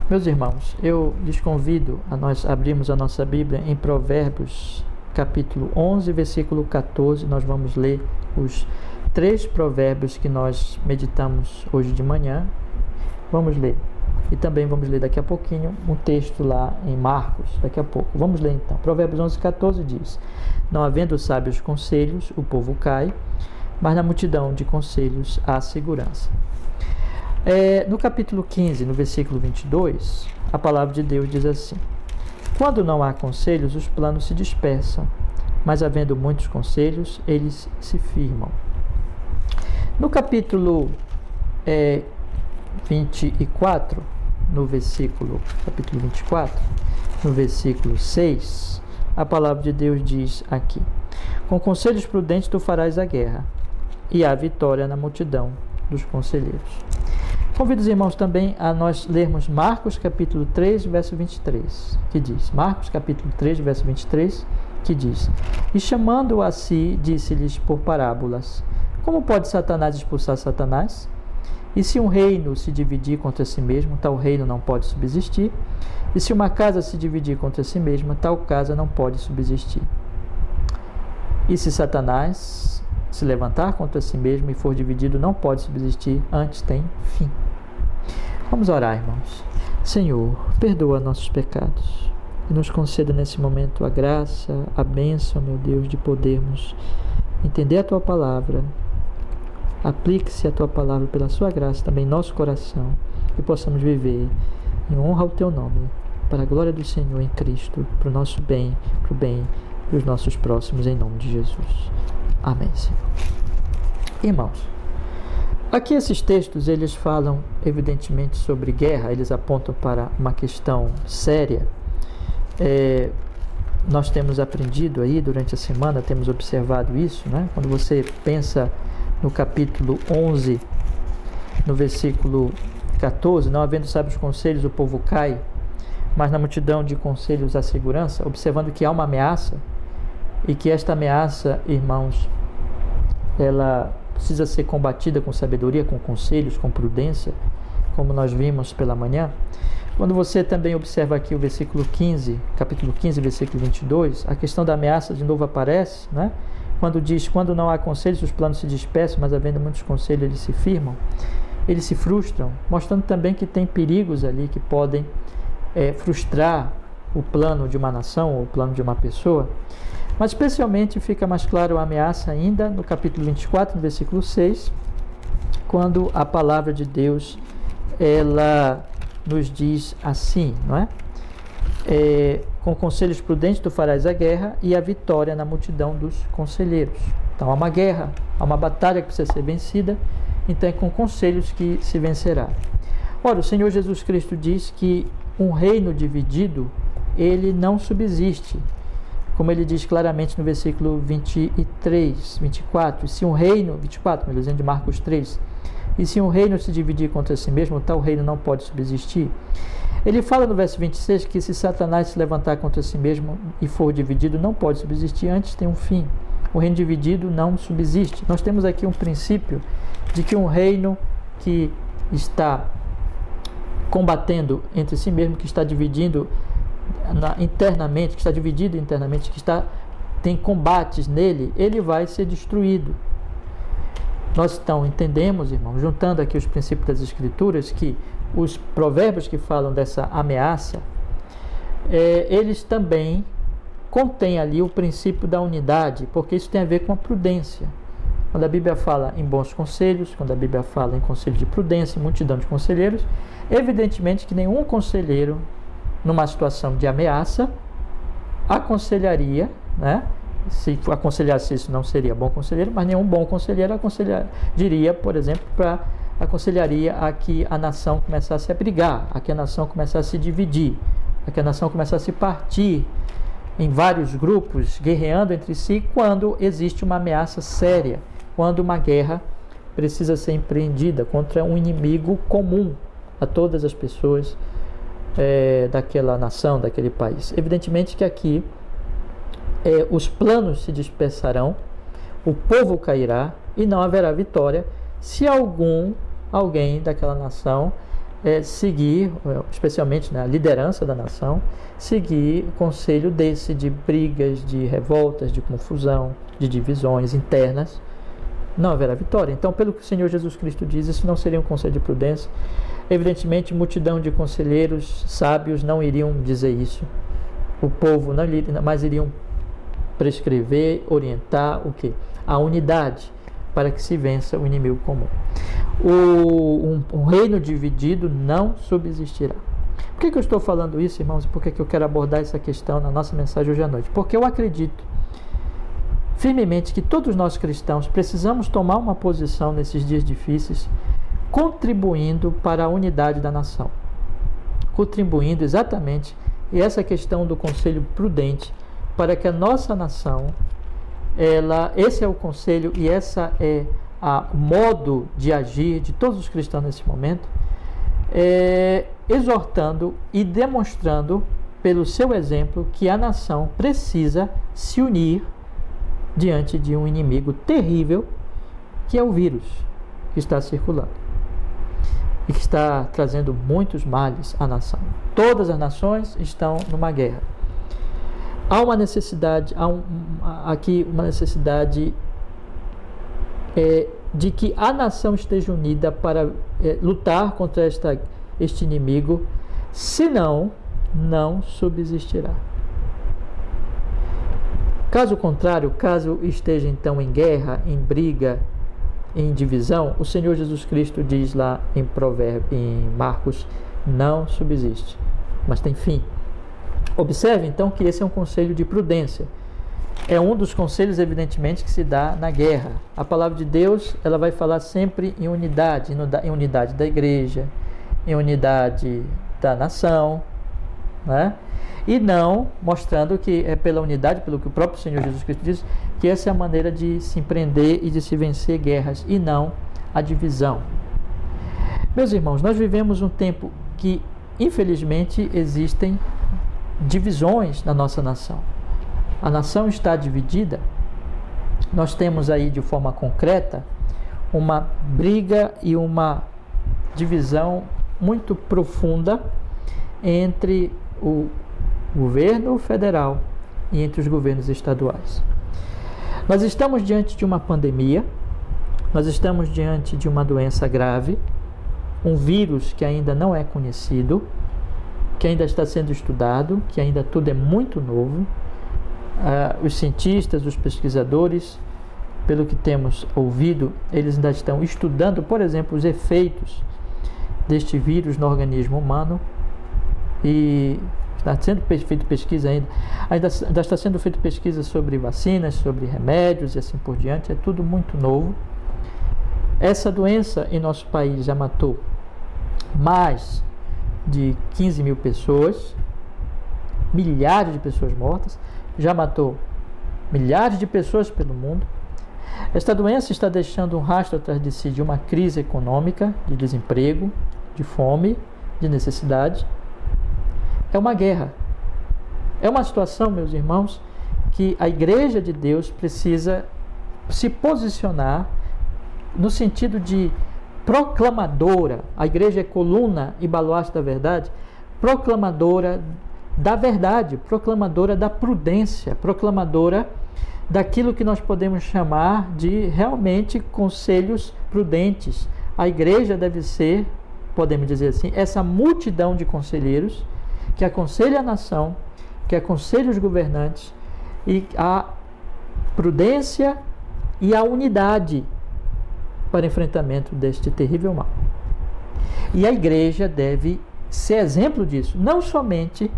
Meus irmãos, eu lhes convido a nós abrirmos a nossa Bíblia em Provérbios, capítulo 11, versículo 14. Nós vamos ler os 3 provérbios que nós meditamos hoje de manhã. Vamos ler. E também vamos ler daqui a pouquinho um texto lá em Marcos, daqui a pouco. Vamos ler então. Provérbios 11, 14 diz: Não havendo sábios conselhos, o povo cai, mas na multidão de conselhos há segurança. No capítulo 15, no versículo 22, a palavra de Deus diz assim: Quando não há conselhos, os planos se dispersam, mas havendo muitos conselhos, eles se firmam. No capítulo 24, capítulo 24, no versículo 6, a palavra de Deus diz aqui: Com conselhos prudentes tu farás a guerra, e há vitória na multidão dos conselheiros. Convido os irmãos também a nós lermos Marcos capítulo 3, verso 23, que diz, Marcos capítulo 3, verso 23, que diz: E chamando-o a si, disse-lhes por parábolas: Como pode Satanás expulsar Satanás? E se um reino se dividir contra si mesmo, tal reino não pode subsistir. E se uma casa se dividir contra si mesma, tal casa não pode subsistir. E se Satanás se levantar contra si mesmo e for dividido, não pode subsistir, antes tem fim. Vamos orar, irmãos. Senhor, perdoa nossos pecados e nos conceda nesse momento a graça, a bênção, meu Deus, de podermos entender a Tua palavra. Aplique-se a Tua palavra pela Sua graça também em nosso coração e possamos viver em honra ao Teu nome, para a glória do Senhor em Cristo, para o nosso bem, para o bem dos nossos próximos, em nome de Jesus. Amém, Senhor. Irmãos, aqui esses textos, eles falam evidentemente sobre guerra, eles apontam para uma questão séria. Nós temos aprendido aí durante a semana, temos observado isso, né? Quando você pensa no capítulo 11, no versículo 14, não havendo sábios conselhos, o povo cai, mas na multidão de conselhos há segurança, observando que há uma ameaça, e que esta ameaça, irmãos, ela precisa ser combatida com sabedoria, com conselhos, com prudência, como nós vimos pela manhã. Quando você também observa aqui o versículo 15, capítulo 15, versículo 22, a questão da ameaça de novo aparece, né? Quando diz: quando não há conselhos, os planos se dispersam, mas havendo muitos conselhos, eles se firmam, eles se frustram, mostrando também que tem perigos ali que podem frustrar o plano de uma nação ou o plano de uma pessoa. Mas especialmente fica mais claro a ameaça ainda no capítulo 24, no versículo 6, quando a palavra de Deus, ela nos diz assim, não é? Com conselhos prudentes tu farás a guerra e a vitória na multidão dos conselheiros. Então há uma guerra, há uma batalha que precisa ser vencida, então é com conselhos que se vencerá. Ora, o Senhor Jesus Cristo diz que um reino dividido, ele não subsiste, como ele diz claramente no versículo 23, 24, se um reino, 24, melhor dizendo, de Marcos 3, e se um reino se dividir contra si mesmo, tal reino não pode subsistir. Ele fala no verso 26 que se Satanás se levantar contra si mesmo e for dividido, não pode subsistir, antes tem um fim. O reino dividido não subsiste. Nós temos aqui um princípio de que um reino que está combatendo entre si mesmo, que está dividindo internamente, que está dividido internamente, que tem combates nele, ele vai ser destruído. Nós então entendemos, irmãos, juntando aqui os princípios das Escrituras, que os provérbios que falam dessa ameaça, eles também contêm ali o princípio da unidade, porque isso tem a ver com a prudência. Quando a Bíblia fala em bons conselhos, quando a Bíblia fala em conselho de prudência, em multidão de conselheiros, evidentemente que nenhum conselheiro, numa situação de ameaça, aconselharia, né? Se aconselhasse isso, não seria bom conselheiro, mas nenhum bom conselheiro diria, por exemplo, aconselharia a que a nação começasse a brigar, a que a nação começasse a se dividir, a que a nação começasse a se partir em vários grupos, guerreando entre si, quando existe uma ameaça séria, quando uma guerra precisa ser empreendida contra um inimigo comum a todas as pessoas daquela nação, daquele país. Evidentemente que aqui os planos se dispersarão, o povo cairá e não haverá vitória se alguém daquela nação seguir, especialmente na liderança da nação, seguir o conselho desse de brigas, de revoltas, de confusão, de divisões internas. Não haverá vitória. Então, pelo que o Senhor Jesus Cristo diz, isso não seria um conselho de prudência. Evidentemente, multidão de conselheiros sábios não iriam dizer isso. O povo não mais iriam prescrever, orientar o quê? A unidade, para que se vença o inimigo comum. Um reino dividido não subsistirá. Por que eu estou falando isso, irmãos? E por que eu quero abordar essa questão na nossa mensagem hoje à noite? Porque eu acredito firmemente que todos nós cristãos precisamos tomar uma posição nesses dias difíceis, contribuindo para a unidade da nação. Contribuindo exatamente essa questão do conselho prudente, para que a nossa nação, esse é o conselho e essa é o modo de agir de todos os cristãos nesse momento, exortando e demonstrando pelo seu exemplo que a nação precisa se unir diante de um inimigo terrível, que é o vírus que está circulando e que está trazendo muitos males à nação. Todas as nações estão numa guerra. Há uma necessidade, aqui uma necessidade de que a nação esteja unida para lutar contra este inimigo, senão não subsistirá. Caso contrário, caso esteja então em guerra, em briga, em divisão, o Senhor Jesus Cristo diz lá em Marcos, não subsiste, mas tem fim. Observe então que esse é um conselho de prudência. É um dos conselhos, evidentemente, que se dá na guerra. A palavra de Deus, ela vai falar sempre em unidade da igreja, em unidade da nação, né? E não mostrando que é pela unidade, pelo que o próprio Senhor Jesus Cristo diz, que essa é a maneira de se empreender e de se vencer guerras, e não a divisão. Meus irmãos, nós vivemos um tempo que, infelizmente, existem divisões na nossa nação. A nação está dividida. Nós temos aí, de forma concreta, uma briga e uma divisão muito profunda entre o governo federal e entre os governos estaduais. Nós estamos diante de uma pandemia, nós estamos diante de uma doença grave, um vírus que ainda não é conhecido, que ainda está sendo estudado, que ainda tudo é muito novo. Os cientistas, os pesquisadores, pelo que temos ouvido, eles ainda estão estudando, por exemplo, os efeitos deste vírus no organismo humano, e está sendo feita pesquisa ainda está sendo feita pesquisa sobre vacinas, sobre remédios e assim por diante. É tudo muito novo. Essa doença em nosso país já matou mais de 15 mil pessoas, milhares de pessoas mortas, já matou milhares de pessoas pelo mundo. Esta doença está deixando um rastro atrás de si de uma crise econômica, de desemprego, de fome, de necessidade. É uma guerra. É uma situação, meus irmãos, que a Igreja de Deus precisa se posicionar no sentido de proclamadora. A igreja é coluna e baluarte da verdade, proclamadora da verdade, proclamadora da prudência, proclamadora daquilo que nós podemos chamar de realmente conselhos prudentes. A igreja deve ser, podemos dizer assim, essa multidão de conselheiros que aconselha a nação, que aconselha os governantes, e a prudência e a unidade para enfrentamento deste terrível mal. E a igreja deve ser exemplo disso, não somente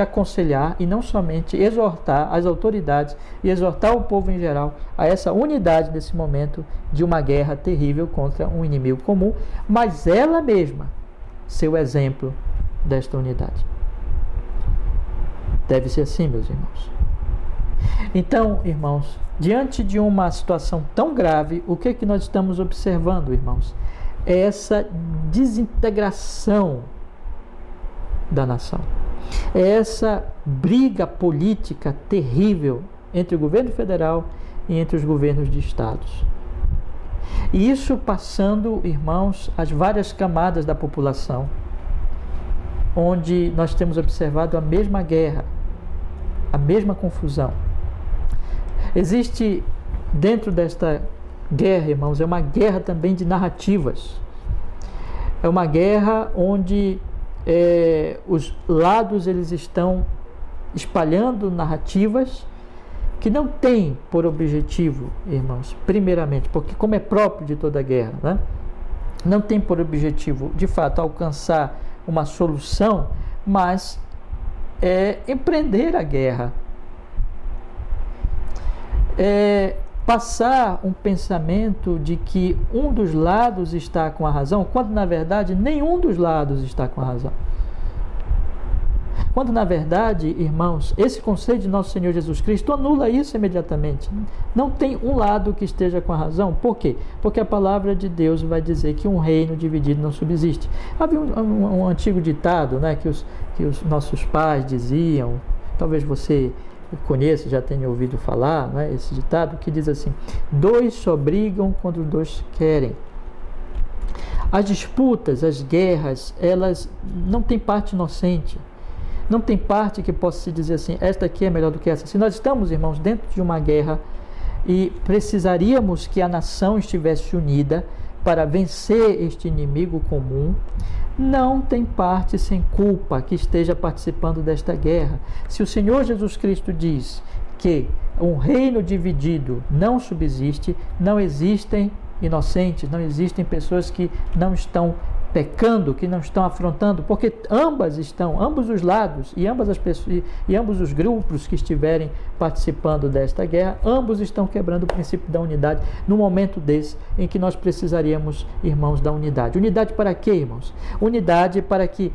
aconselhar e não somente exortar as autoridades e exortar o povo em geral a essa unidade nesse momento de uma guerra terrível contra um inimigo comum, mas ela mesma ser o exemplo desta unidade. Deve ser assim, meus irmãos. Então, irmãos, diante de uma situação tão grave, o que nós estamos observando, irmãos? É essa desintegração da nação. É essa briga política terrível entre o governo federal e entre os governos de estados. E isso passando, irmãos, as várias camadas da população, onde nós temos observado a mesma guerra, a mesma confusão. Existe dentro desta guerra, irmãos, é uma guerra também de narrativas. É uma guerra onde os lados eles estão espalhando narrativas que não têm por objetivo, irmãos, primeiramente, porque como é próprio de toda guerra, né? Não tem por objetivo, de fato, alcançar uma solução, mas empreender a guerra, passar um pensamento de que um dos lados está com a razão, quando na verdade nenhum dos lados está com a razão. Quando na verdade, irmãos, esse conceito de nosso Senhor Jesus Cristo anula isso imediatamente. Não tem um lado que esteja com a razão. Por quê? Porque a palavra de Deus vai dizer que um reino dividido não subsiste. Havia um antigo ditado, né, que os nossos pais diziam, talvez você conheça, já tenha ouvido falar, né, esse ditado, que diz assim: dois só brigam quando dois querem. As disputas, as guerras, elas não têm parte inocente. Não tem parte que possa se dizer assim, esta aqui é melhor do que essa. Se nós estamos, irmãos, dentro de uma guerra e precisaríamos que a nação estivesse unida para vencer este inimigo comum, não tem parte sem culpa que esteja participando desta guerra. Se o Senhor Jesus Cristo diz que um reino dividido não subsiste, não existem inocentes, não existem pessoas que não estão pecando, que não estão afrontando, porque ambos os lados e ambas as pessoas e ambos os grupos que estiverem participando desta guerra, ambos estão quebrando o princípio da unidade no momento desse em que nós precisaríamos, irmãos, da unidade. Unidade para quê, irmãos? Unidade para que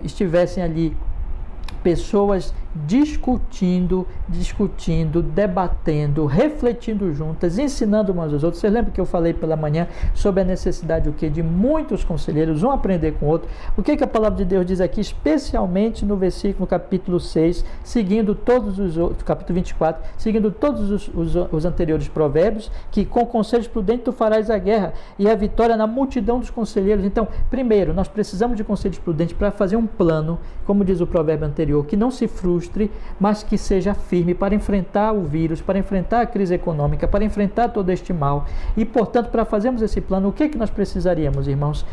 estivessem ali pessoas discutindo, debatendo, refletindo juntas, ensinando umas às outras. Você lembra que eu falei pela manhã sobre a necessidade de muitos conselheiros, um aprender com o outro? O que a palavra de Deus diz aqui, especialmente no versículo capítulo 6, seguindo todos os outros, capítulo 24, seguindo todos os anteriores provérbios, que com conselhos prudentes tu farás a guerra e a vitória na multidão dos conselheiros. Então, primeiro, nós precisamos de conselhos prudentes para fazer um plano, como diz o provérbio anterior, que não se frustre, mas que seja firme para enfrentar o vírus, para enfrentar a crise econômica, para enfrentar todo este mal. E, portanto, para fazermos esse plano, o que nós precisaríamos, irmãos?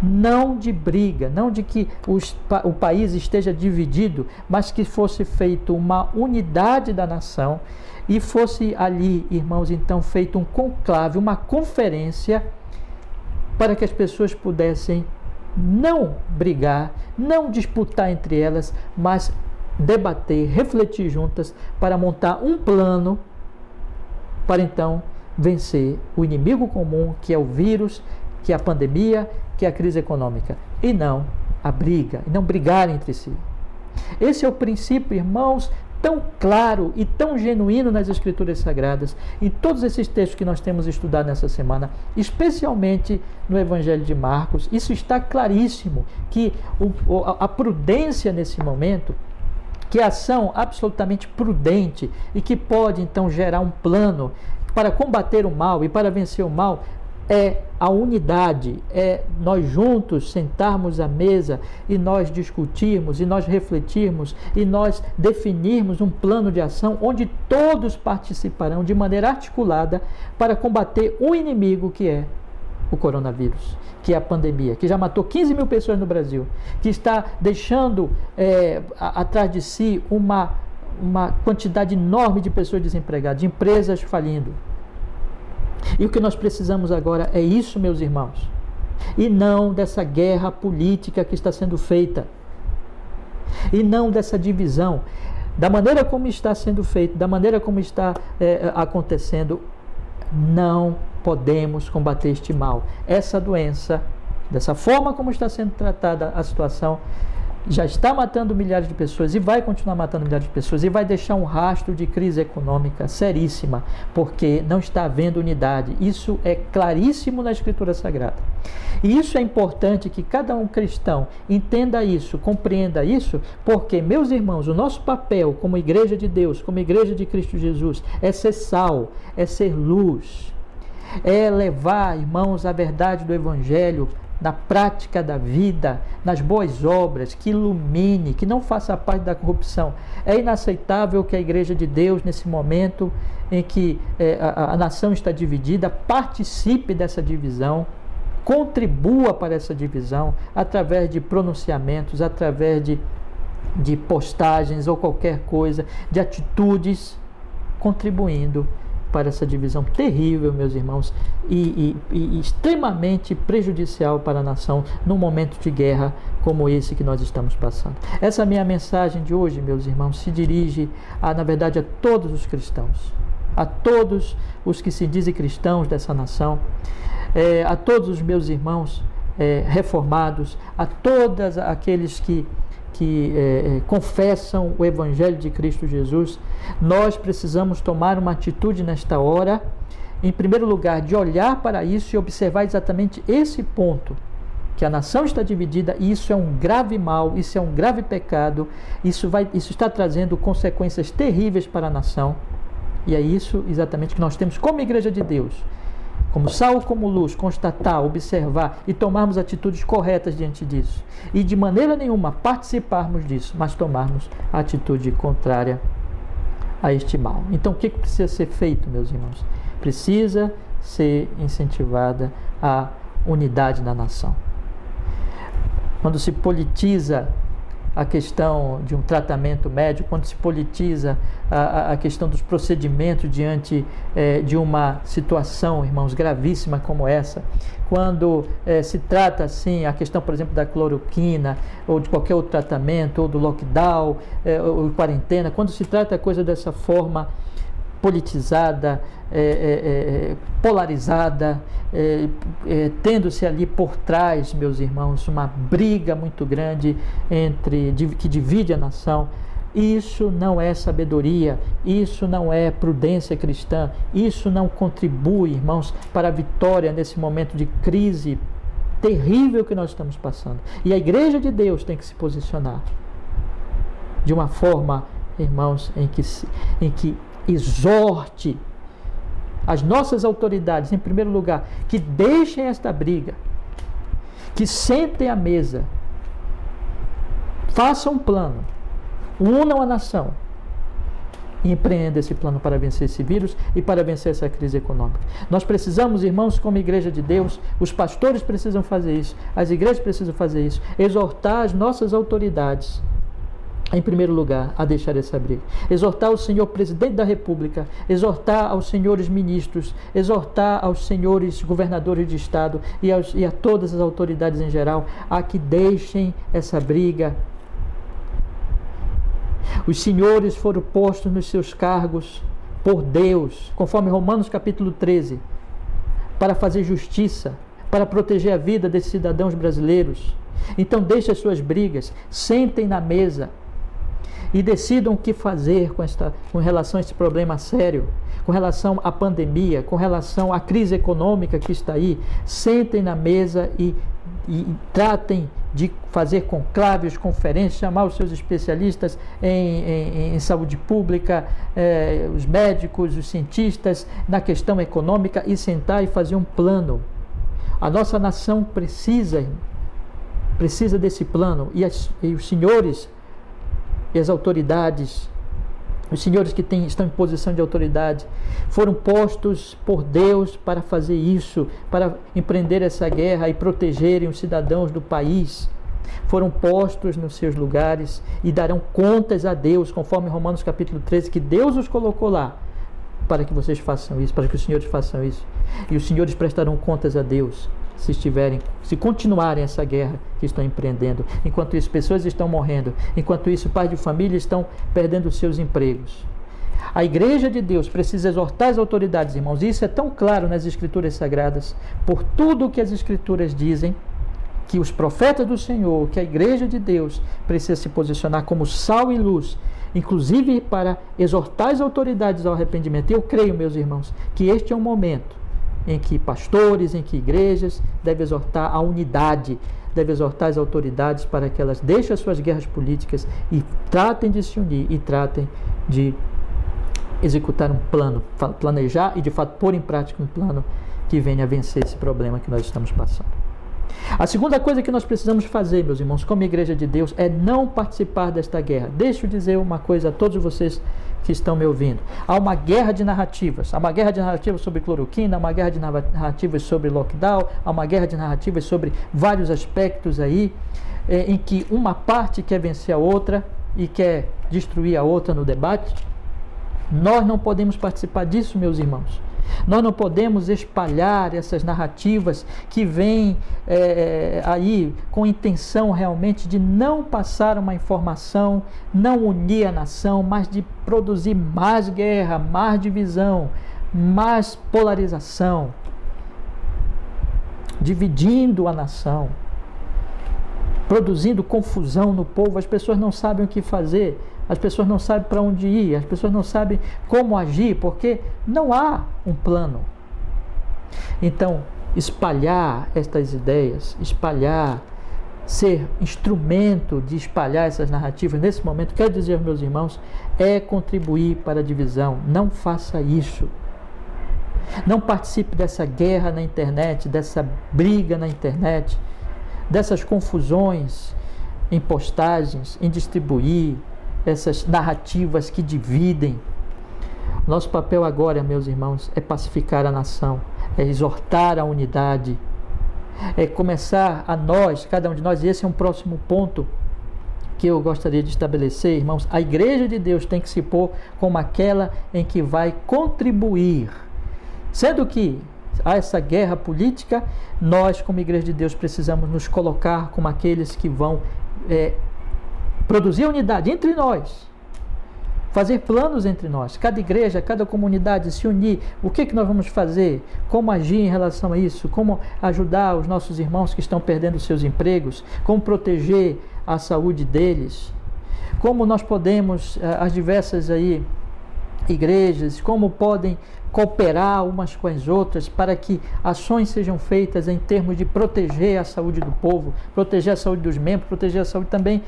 Não de briga, não de que o país esteja dividido, mas que fosse feita uma unidade da nação e fosse ali, irmãos, então feito um conclave, uma conferência, para que as pessoas pudessem não brigar, não disputar entre elas, mas debater, refletir juntas para montar um plano para então vencer o inimigo comum, que é o vírus, que é a pandemia, que é a crise econômica, e não a briga, e não brigar entre si. Esse é o princípio, irmãos, tão claro e tão genuíno nas Escrituras Sagradas, em todos esses textos que nós temos estudado nessa semana, especialmente no Evangelho de Marcos. Isso está claríssimo, que a prudência nesse momento, que a ação absolutamente prudente e que pode então gerar um plano para combater o mal e para vencer o mal, é a unidade, é nós juntos sentarmos à mesa e nós discutirmos, e nós refletirmos, e nós definirmos um plano de ação onde todos participarão de maneira articulada para combater um inimigo que é o coronavírus, que é a pandemia, que já matou 15 mil pessoas no Brasil, que está deixando atrás de si uma quantidade enorme de pessoas desempregadas, de empresas falindo. E o que nós precisamos agora é isso, meus irmãos, e não dessa guerra política que está sendo feita, e não dessa divisão, da maneira como está sendo feito, da maneira como está acontecendo. Não podemos combater este mal. Essa doença, dessa forma como está sendo tratada a situação, já está matando milhares de pessoas e vai continuar matando milhares de pessoas e vai deixar um rastro de crise econômica seríssima, porque não está havendo unidade. Isso é claríssimo na Escritura Sagrada. E isso é importante que cada um cristão entenda isso, compreenda isso, porque, meus irmãos, o nosso papel como igreja de Deus, como igreja de Cristo Jesus, é ser sal, é ser luz. é levar, irmãos, a verdade do Evangelho na prática da vida, nas boas obras, que ilumine, que não faça parte da corrupção. É inaceitável que a Igreja de Deus, nesse momento em que a nação está dividida, participe dessa divisão, contribua para essa divisão, através de pronunciamentos, através de postagens ou qualquer coisa, de atitudes, contribuindo para essa divisão terrível, meus irmãos, e extremamente prejudicial para a nação num momento de guerra como esse que nós estamos passando. Essa minha mensagem de hoje, meus irmãos, se dirige, na verdade, a todos os cristãos, a todos os que se dizem cristãos dessa nação, a todos os meus irmãos reformados, a todos aqueles que confessam o Evangelho de Cristo Jesus. Nós precisamos tomar uma atitude nesta hora, em primeiro lugar, de olhar para isso e observar exatamente esse ponto, que a nação está dividida, e isso é um grave mal, isso é um grave pecado, isso está trazendo consequências terríveis para a nação, e é isso exatamente que nós temos como Igreja de Deus, como sal, como luz, constatar, observar e tomarmos atitudes corretas diante disso. E de maneira nenhuma participarmos disso, mas tomarmos a atitude contrária a este mal. Então, o que precisa ser feito, meus irmãos? Precisa ser incentivada a unidade da nação. Quando se politiza a questão de um tratamento médico, quando se politiza a questão dos procedimentos diante de uma situação, irmãos, gravíssima como essa, quando se trata assim a questão, por exemplo, da cloroquina, ou de qualquer outro tratamento, ou do lockdown, ou quarentena, quando se trata a coisa dessa forma politizada, polarizada, tendo-se ali por trás, meus irmãos, uma briga muito grande que divide a nação. Isso não é sabedoria, isso não é prudência cristã, isso não contribui, irmãos, para a vitória nesse momento de crise terrível que nós estamos passando. E a Igreja de Deus tem que se posicionar de uma forma, irmãos, em que exorte as nossas autoridades, em primeiro lugar, que deixem esta briga, que sentem à mesa, façam um plano, unam a nação e empreendam esse plano para vencer esse vírus e para vencer essa crise econômica. Nós precisamos, irmãos, como Igreja de Deus, os pastores precisam fazer isso, as igrejas precisam fazer isso, exortar as nossas autoridades, em primeiro lugar, a deixar essa briga. Exortar o senhor presidente da República, exortar aos senhores ministros, exortar aos senhores governadores de estado e a todas as autoridades em geral a que deixem essa briga. Os senhores foram postos nos seus cargos por Deus, conforme Romanos capítulo 13, para fazer justiça, para proteger a vida desses cidadãos brasileiros. Então deixem as suas brigas, sentem na mesa e decidam o que fazer com relação a esse problema sério, com relação à pandemia, com relação à crise econômica que está aí. Sentem na mesa e tratem de fazer conclaves, conferências, chamar os seus especialistas em saúde pública, os médicos, os cientistas na questão econômica, e sentar e fazer um plano. A nossa nação precisa desse plano, e os senhores e as autoridades, os senhores que estão em posição de autoridade, foram postos por Deus para fazer isso, para empreender essa guerra e protegerem os cidadãos do país. Foram postos nos seus lugares e darão contas a Deus, conforme Romanos capítulo 13, que Deus os colocou lá para que vocês façam isso, para que os senhores façam isso. E os senhores prestarão contas a Deus se continuarem essa guerra que estão empreendendo. Enquanto isso, pessoas estão morrendo. Enquanto isso, pais de família estão perdendo os seus empregos. A Igreja de Deus precisa exortar as autoridades, irmãos. E isso é tão claro nas Escrituras Sagradas, por tudo o que as Escrituras dizem, que os profetas do Senhor, que a Igreja de Deus precisa se posicionar como sal e luz, inclusive para exortar as autoridades ao arrependimento. Eu creio, meus irmãos, que este é um momento em que pastores, em que igrejas devem exortar a unidade, devem exortar as autoridades para que elas deixem as suas guerras políticas e tratem de se unir e tratem de executar um plano, planejar e de fato pôr em prática um plano que venha a vencer esse problema que nós estamos passando. A segunda coisa que nós precisamos fazer, meus irmãos, como igreja de Deus, é não participar desta guerra. Deixa eu dizer uma coisa a todos vocês que estão me ouvindo. Há uma guerra de narrativas. Há uma guerra de narrativas sobre cloroquina, há uma guerra de narrativas sobre lockdown, há uma guerra de narrativas sobre vários aspectos aí, em que uma parte quer vencer a outra e quer destruir a outra no debate. Nós não podemos participar disso, meus irmãos. Nós não podemos espalhar essas narrativas que vêm aí com intenção realmente de não passar uma informação, não unir a nação, mas de produzir mais guerra, mais divisão, mais polarização, dividindo a nação, produzindo confusão no povo. As pessoas não sabem o que fazer. As pessoas não sabem para onde ir, as pessoas não sabem como agir, porque não há um plano. Então, espalhar estas ideias, ser instrumento de espalhar essas narrativas nesse momento, quero dizer, meus irmãos, é contribuir para a divisão. Não faça isso. Não participe dessa guerra na internet, dessa briga na internet, dessas confusões em postagens, em distribuir essas narrativas que dividem. Nosso papel agora, meus irmãos, é pacificar a nação, é exortar a unidade, é começar a nós, cada um de nós, e esse é um próximo ponto que eu gostaria de estabelecer, irmãos. A igreja de Deus tem que se pôr como aquela em que vai contribuir, sendo que há essa guerra política, nós como igreja de Deus precisamos nos colocar como aqueles que vão produzir unidade entre nós, fazer planos entre nós, cada igreja, cada comunidade se unir. O que nós vamos fazer? Como agir em relação a isso? Como ajudar os nossos irmãos que estão perdendo seus empregos? Como proteger a saúde deles? Como nós podemos, as diversas aí igrejas, como podem cooperar umas com as outras para que ações sejam feitas em termos de proteger a saúde do povo, proteger a saúde dos membros, proteger a saúde também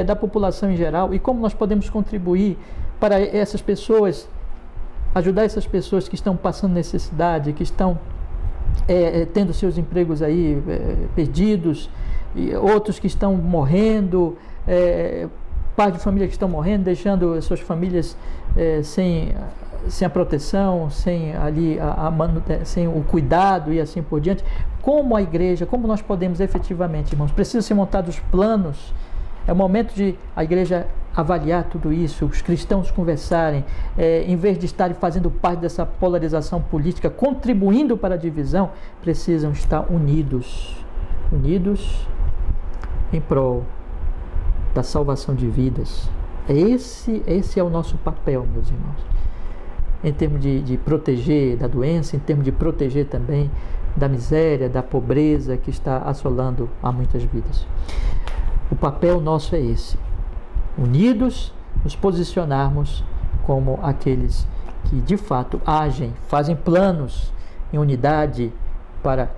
da população em geral, e como nós podemos contribuir para essas pessoas, ajudar essas pessoas que estão passando necessidade, que estão tendo seus empregos aí perdidos, e outros que estão morrendo, pais de família que estão morrendo, deixando suas famílias sem a proteção, sem sem o cuidado e assim por diante. Como a igreja, como nós podemos efetivamente, irmãos, precisam ser montados planos. É o momento de a igreja avaliar tudo isso, os cristãos conversarem, em vez de estarem fazendo parte dessa polarização política, contribuindo para a divisão, precisam estar unidos em prol da salvação de vidas. Esse é o nosso papel, meus irmãos, em termos de proteger da doença, em termos de proteger também da miséria, da pobreza que está assolando a muitas vidas. O papel nosso é esse: unidos, nos posicionarmos como aqueles que de fato agem, fazem planos em unidade para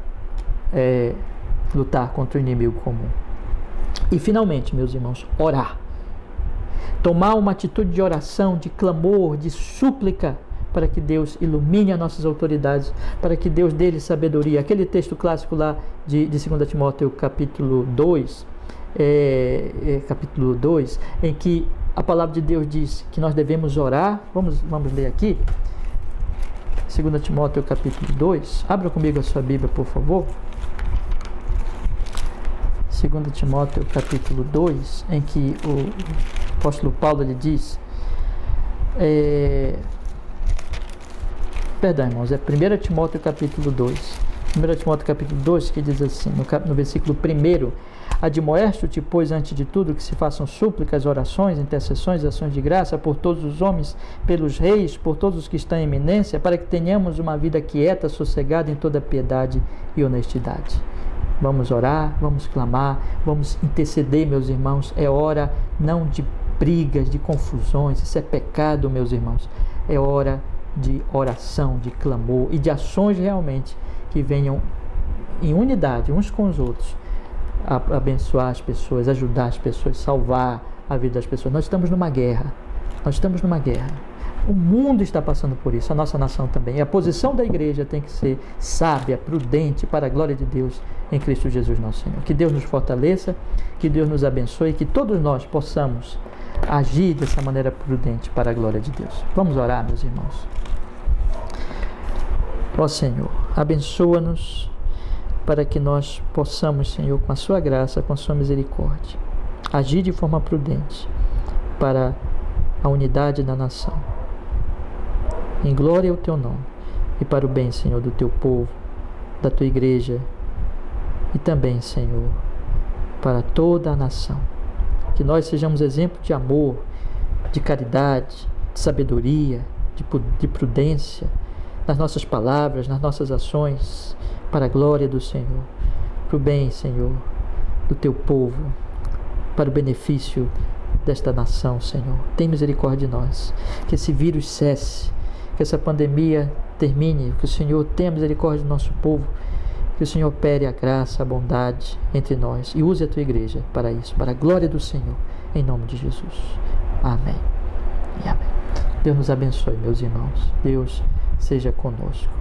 lutar contra o inimigo comum. E finalmente, meus irmãos, orar. Tomar uma atitude de oração, de clamor, de súplica, para que Deus ilumine as nossas autoridades, para que Deus dê sabedoria. Aquele texto clássico lá de 2 Timóteo capítulo 2, em que a palavra de Deus diz que nós devemos orar. Vamos ler aqui 2 Timóteo capítulo 2. Abra comigo a sua Bíblia, por favor. 2 Timóteo capítulo 2, em que o apóstolo Paulo lhe diz, perdão, irmãos, é 1 Timóteo capítulo 2. 1 Timóteo capítulo 2, que diz assim, no versículo 1: Admoesto-te, pois, antes de tudo, que se façam súplicas, orações, intercessões e ações de graça por todos os homens, pelos reis, por todos os que estão em eminência, para que tenhamos uma vida quieta, sossegada em toda piedade e honestidade. Vamos orar, vamos clamar, vamos interceder, meus irmãos. É hora não de brigas, de confusões, isso é pecado, meus irmãos. É hora de oração, de clamor e de ações realmente que venham em unidade uns com os outros, a abençoar as pessoas, ajudar as pessoas, salvar a vida das pessoas. Nós estamos numa guerra. O mundo está passando por isso, a nossa nação também. E a posição da igreja tem que ser sábia, prudente, para a glória de Deus em Cristo Jesus nosso Senhor. Que Deus nos fortaleça, que Deus nos abençoe, que todos nós possamos agir dessa maneira prudente para a glória de Deus. Vamos orar, meus irmãos. Ó Senhor, abençoa-nos para que nós possamos, Senhor, com a sua graça, com a sua misericórdia, agir de forma prudente para a unidade da nação. Em glória ao teu nome e para o bem, Senhor, do teu povo, da tua igreja e também, Senhor, para toda a nação. Que nós sejamos exemplo de amor, de caridade, de sabedoria, de prudência nas nossas palavras, nas nossas ações, para a glória do Senhor, para o bem, Senhor, do teu povo, para o benefício desta nação, Senhor. Tem misericórdia de nós, que esse vírus cesse, que essa pandemia termine, que o Senhor tenha misericórdia do nosso povo, que o Senhor opere a graça, a bondade entre nós e use a tua igreja para isso, para a glória do Senhor, em nome de Jesus. Amém e amém. Deus nos abençoe, meus irmãos. Deus seja conosco.